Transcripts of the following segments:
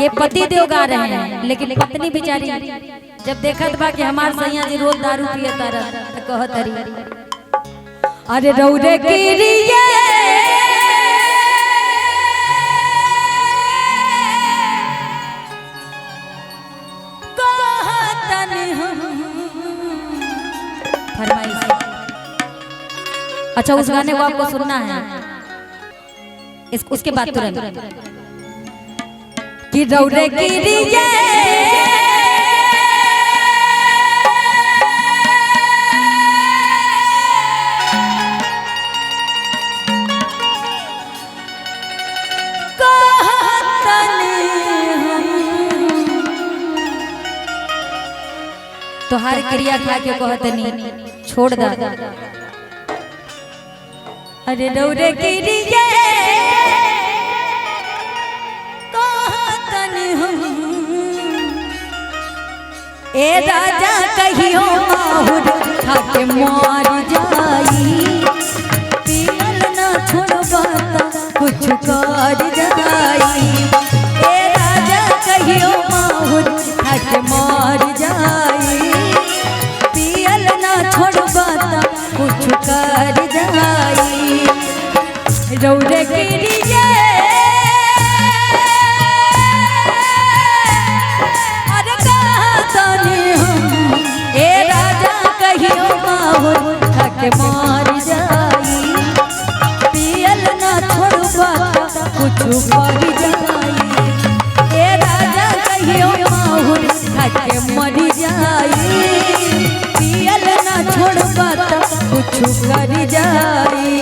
ये पति देव गा रहे हैं, लेकिन पत्नी बेचारी जब देखत बा कि हमार सैया जी रोज दारू पियता रह त कहत हरी, अरे रौरे गिरिए फरमाइश। अच्छा, उस गाने को आपको सुनना है, उसके बाद तुरंत कि रौरे गिरिए तो हर क्रिया खा के कहतनी छोड़ दा। अरे रौरे गिरिए कहतनी हम ए राजा कहियो माहुर खा के मार जाई, पियल ना छोड़बा कुछ कर जाई। ए राजा कहियो माहुर खा के मार जाई, पियल ना छोड़बा कुछ कर जाई। रौरे गिरिए अरे कहतनी हम ए राजा कहियो माहुर खा के मार जाई, पियल ना छोड़बा कुछ कर जाई। ए राजा कहियो माहुर खा के मर जाई, पियल ना छोड़बा कुछ कर जाई।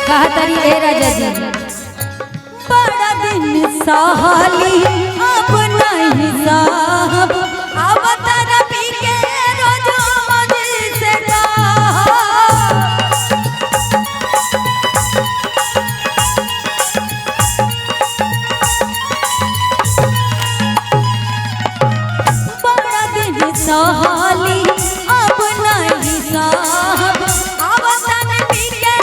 कहतरी ए राजा जी बड़ा दिन सहाली अब नहीं साहब, अब तारा पी के रोज मजे से बड़ा दिन सहाली अब नहीं साहब, अब तारा पी के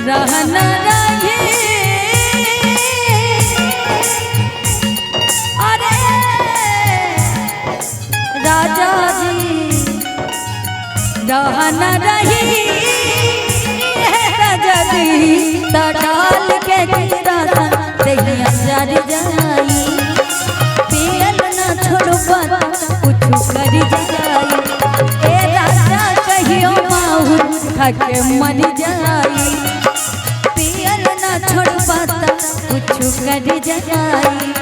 रहना रहे। अरे राजा जी रहना रही राजा जी डाल के गिरा दहिया जर जाई, पियल ना छोड़बा कुछ कर जाई। ए राजा कहियो माहुर खा के मर जाई, पियल ना छोड़बा कुछ कर जाई।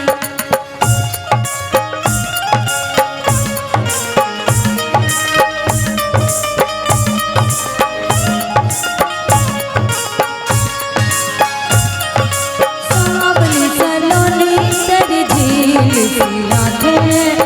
सावली सलोनी तेरी झील की आंखें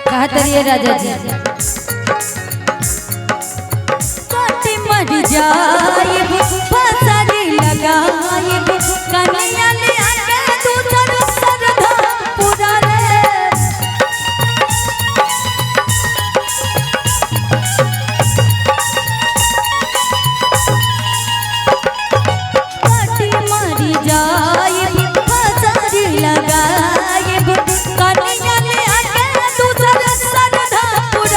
कहतरी राजा जी काटी मर जाए फसारी लगाए, कन्हैया ले आके दूसर सरधा पूरा रे। काटी मर जाए फसारी लगाए, कन्हैया ले आके दूसर सरधा पूरा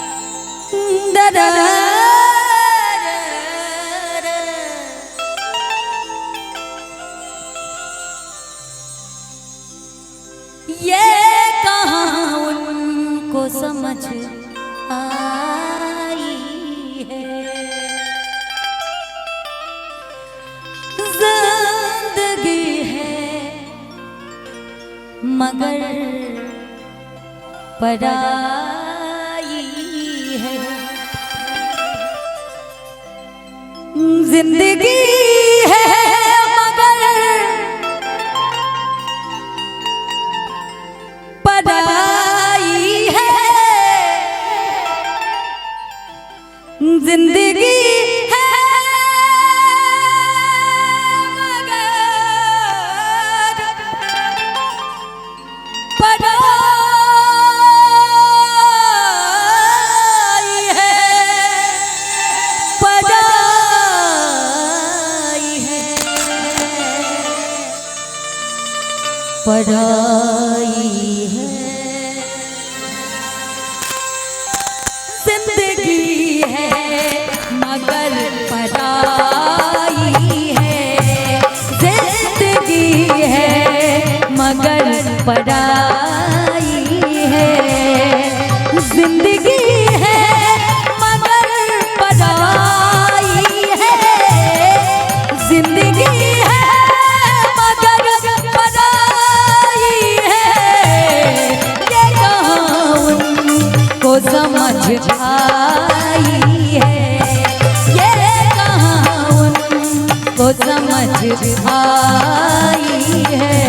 ये कहाँ उनको समझ आई है, जिंदगी है मगर पराई है, जिंदगी है मगर पराई है, जिंदगी है मगर पराई है, पराई है, पराई है, जिंदगी है मगर पराई है, जिंदगी है मगर पराई है, जिंदगी है मगर पराई है, जिंदगी है मगर पराई है, ये कहाँ उनको समझ आई है, ये कहाँ उनको समझ आई है।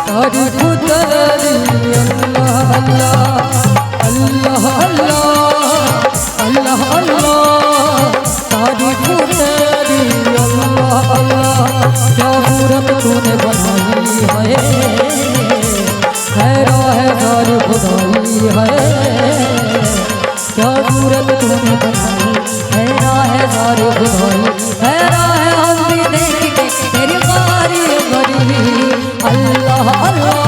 तारीफ तेरी अल्लाह अल्लाह अल्लाह अल्लाह अल्लाह, तारीफ तेरी अल्लाह अल्लाह, क्या सूरत तूने बनाई है, खैरा है सारी खुदाई है, क्या सूरत तूने बनाई, खैरा है सारी खुदाई, खैरा है हम भी देख के तेरी बारी बड़ी, अल्लाह अल्लाह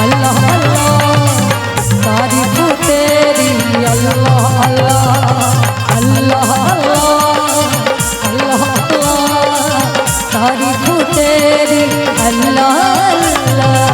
अल्लाह अल्लाह, तारीफ तेरी अल्लाह अल्लाह अल्लाह अल्लाह अल्लाह, तारीफ तेरी अल्लाह अल्लाह।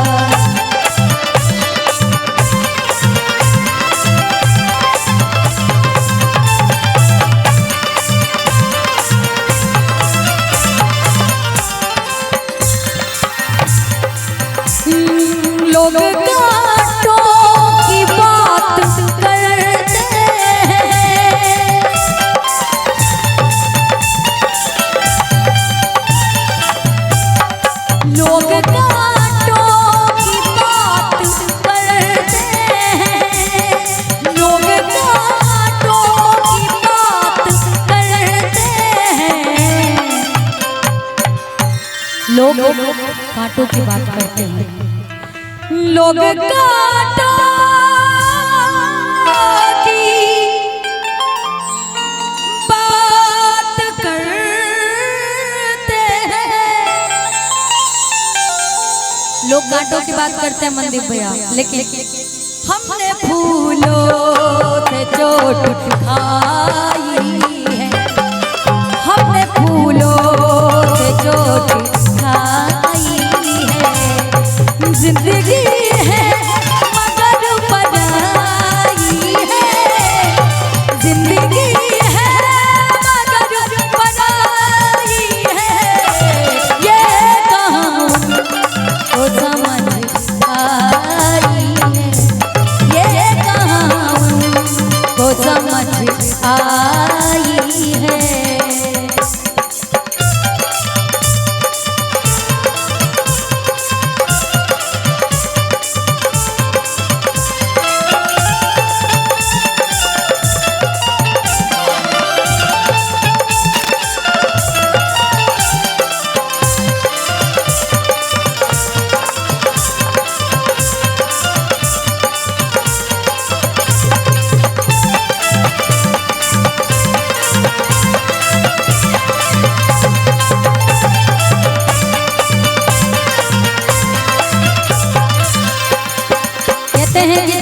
लोग कांटों की बात करते हैं। लोग कांटों की बात करते हैं, लोग कांटों की बात करते हैं मनदीप भैया, लेकिन हमने फूलों से चोट खाई है, हमने फूलों से चोट खाई है। जिंदगी है मगर पराई है, जिंदगी है मगर पराई है। ये कहाँ को समझ आई है, ये कहाँ को समझ आई है।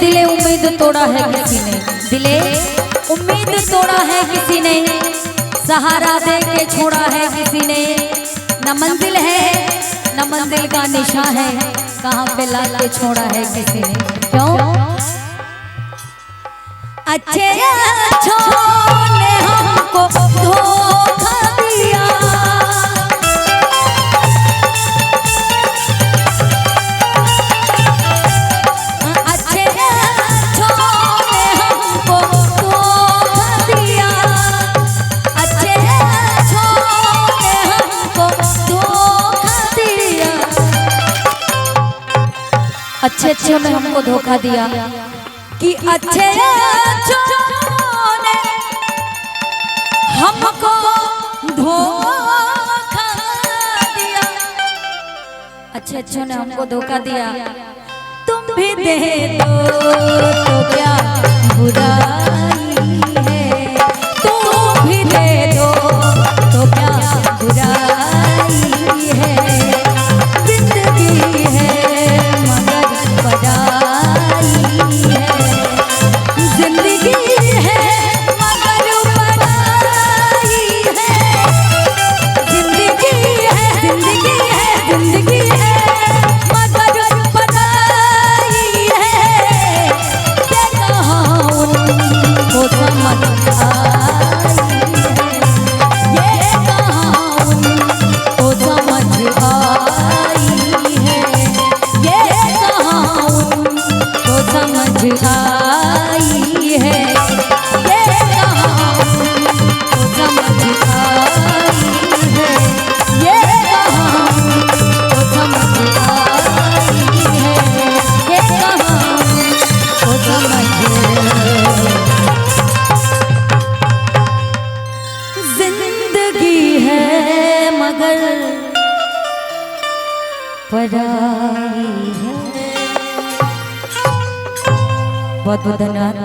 दिले उम्मीद तोड़ा है किसी ने, दिले उम्मीद तोड़ा है किसी ने, सहारा दे के छोड़ा है किसी ने। न मंजिल है न मंजिल का निशा है, कहाँ पे ला के छोड़ा है किसी ने। क्यों? अच्छे अच्छों ने हमको धोखा दिया, अच्छे अच्छों ने हमको धोखा दिया कि अच्छे अच्छों ने हमको धोखा दिया, अच्छे अच्छों ने हमको धोखा दिया। तुम भी दे दो तो क्या बुराई है, तुम भी दे दो तो क्या बुराई है। जिंदगी है मगर पराई है, जिंदगी है मगर पराई है। जिंदगी है जिंदगी है जिंदगी है मगर पराई है। ये कहाँ उनको समझ आई है, ये कहाँ उनको समझ आई है, ये कहाँ उनको समझ आई है, ये कहाँ उनको समझ आई है, ये कहाँ उनको समझ आई है, ये कहाँ उनको समझ। जिंदगी है मगर पराई है। बहुत बहुत धन्यवाद।